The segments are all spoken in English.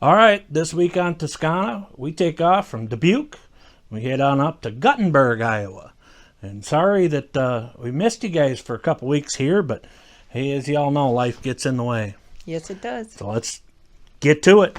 All right, this week on Toscana, we take off from Dubuque. We head on up to Guttenburg, Iowa. And sorry that we missed you guys for a couple weeks here, but hey, as y'all know, life gets in the way. Yes, it does. So let's get to it.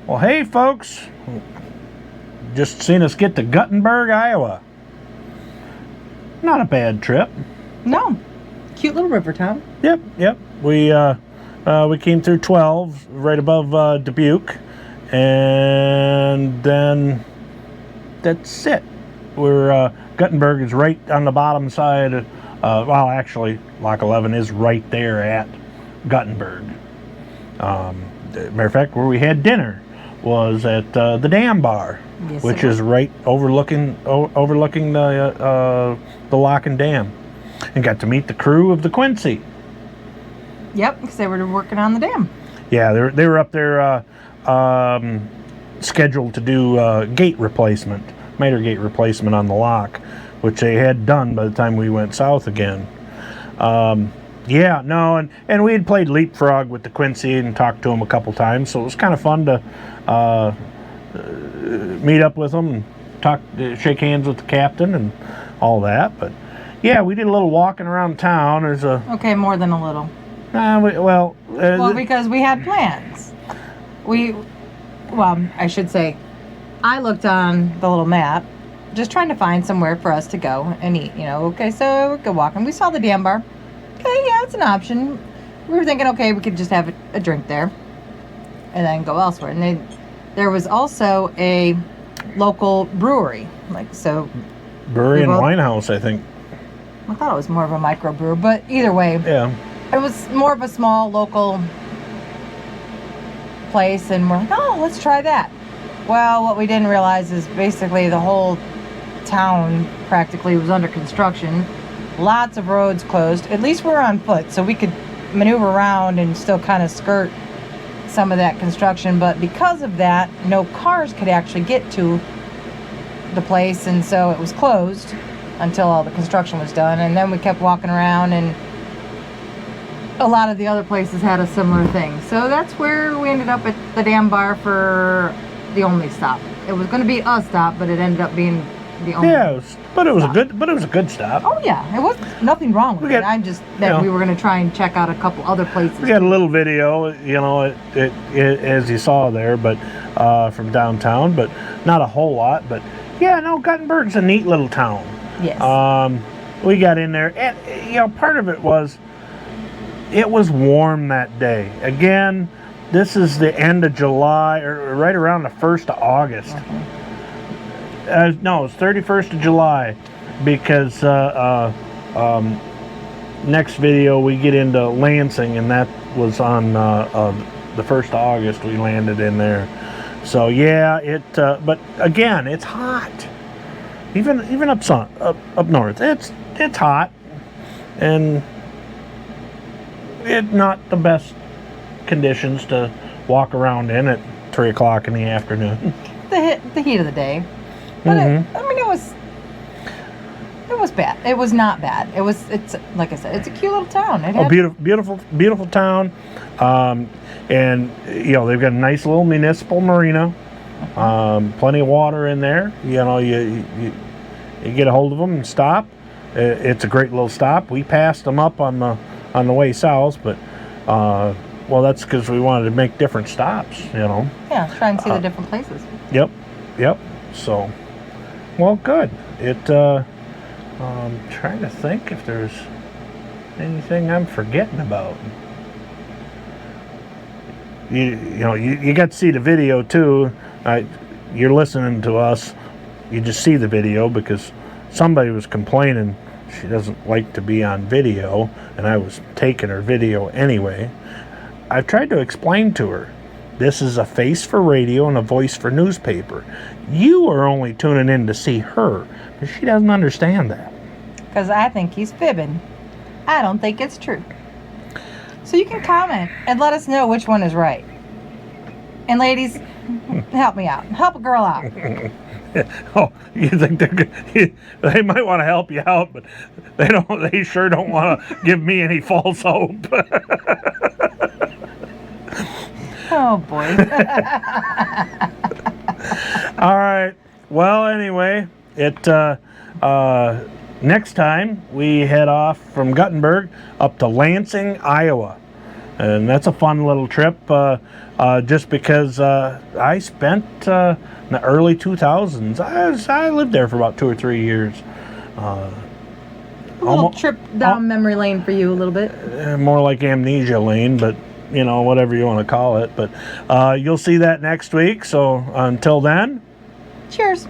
Well, hey, folks. Just seen us get to Guttenburg, Iowa. Not a bad trip. No. Cute little river town. Yep. We came through 12, right above Dubuque, and then that's it. Guttenburg is right on the bottom side. Well, actually, Lock 11 is right there at Guttenburg. Matter of fact, where we had dinner was at the Dam Bar, Yes, which is right overlooking the lock and dam, and got to meet the crew of the Quincy. Yep, because they were working on the dam. Yeah, they were up there scheduled to do gate replacement, miter gate replacement on the lock, which they had done by the time we went south again. Yeah, no, and we had played leapfrog with the Quincy and talked to them a couple times, so it was kind of fun to meet up with them and shake hands with the captain and all that. But yeah, we did a little walking around town. There's Okay, more than a little. Well, because we had plans. I should say, I looked on the little map, just trying to find somewhere for us to go and eat. Okay, so we go walking. We saw the Dam Bar. Okay, yeah, it's an option. We were thinking, okay, we could just have a drink there and then go elsewhere. And there was also a local brewery, brewery and wine house, I think. I thought it was more of a microbrew, but either way, yeah, it was more of a small local place, and we're like, oh, let's try that. Well, what we didn't realize is basically the whole town practically was under construction. Lots of roads closed. At least we were on foot, so we could maneuver around and still kind of skirt some of that construction. But because of that, no cars could actually get to the place, and so it was closed until all the construction was done. And then we kept walking around, and a lot of the other places had a similar thing. So that's where we ended up at the Dam Bar for the only stop. It was going to be a stop, but it ended up being the only. Yeah, it was a good stop. Oh yeah, it was nothing wrong with it. I'm just that we were going to try and check out a couple other places. We got a little video, it as you saw there, but from downtown, but not a whole lot. But yeah, no, Guttenburg's a neat little town. Yes. We got in there, and part of it was warm that day. Again, this is the end of July, or right around the 1st of August. No, it's 31st of July, because next video we get into Lansing, and that was on the 1st of August we landed in there. So yeah, but again, it's hot. Even up north, it's hot, and it's not the best conditions to walk around in at 3 o'clock in the afternoon. The heat of the day. But it was bad. It was not bad. It's like I said, it's a cute little town. Beautiful town. And they've got a nice little municipal marina. Plenty of water in there. You get a hold of them and stop. It's a great little stop. We passed them up on the way south, but that's because we wanted to make different stops. Yeah, try and see the different places. Yep. So. Well, good. I'm trying to think if there's anything I'm forgetting about. You got to see the video too. You're listening to us. You just see the video because somebody was complaining she doesn't like to be on video, and I was taking her video anyway. I've tried to explain to her, this is a face for radio and a voice for newspaper. You are only tuning in to see her, but she doesn't understand that. Because I think he's fibbing. I don't think it's true. So you can comment and let us know which one is right. And ladies, help me out. Help a girl out. Oh, you think they might want to help you out, but they sure don't want to give me any false hope. Oh boy. All right. Well, anyway, next time we head off from Guttenburg up to Lansing, Iowa. And that's a fun little trip, just because I spent in the early 2000s. I lived there for about 2 or 3 years. A little trip down memory lane for you a little bit. More like amnesia lane, but you know, whatever you want to call it. But you'll see that next week. So until then, Cheers.